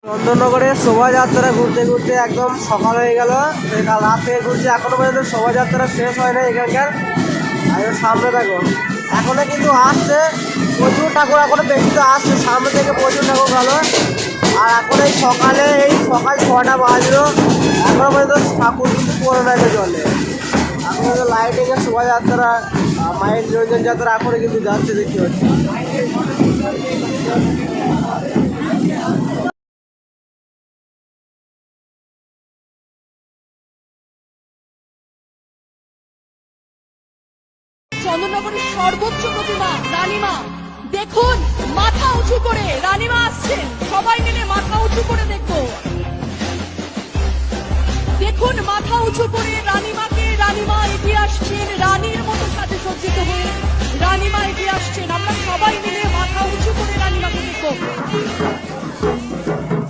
চন্দননগরে শোভাযাত্রা ঘুরতে ঘুরতে একদম সকাল হয়ে গেল। কাল রাত থেকে ঘুরছি, এখনো পর্যন্ত শোভাযাত্রা শেষ হয় না এখানকার। আর সামনে দেখো এখনো কিন্তু আসছে প্রচুর ঠাকুর, এখনো বেশি তো আসছে, সামনে থেকে প্রচুর ঠাকুর গেল। আর এখন এই সকাল 6টা বাজলো, এখনো পর্যন্ত ঠাকুর কিন্তু পড়ে না জলে। এখন কিন্তু লাইটিংয়ের শোভাযাত্রা, মায়ের নিরঞ্জন যাত্রা এখনো কিন্তু যাচ্ছে, দেখতে পাচ্ছি। চন্দননগরের সর্বোচ্চ প্রতিমা রানীমা, দেখুন মাথা উঁচু করে রানীমা আসছেন, সবাই মিলে মাথা উঁচু করে দেখবো। দেখুন মাথা উঁচু করে রানীমাকে, রানীমা এগিয়ে আসছেন রানীর মতো সাজে সজ্জিত হয়ে, রানীমা এগিয়ে আসছেন। আমরা সবাই মিলে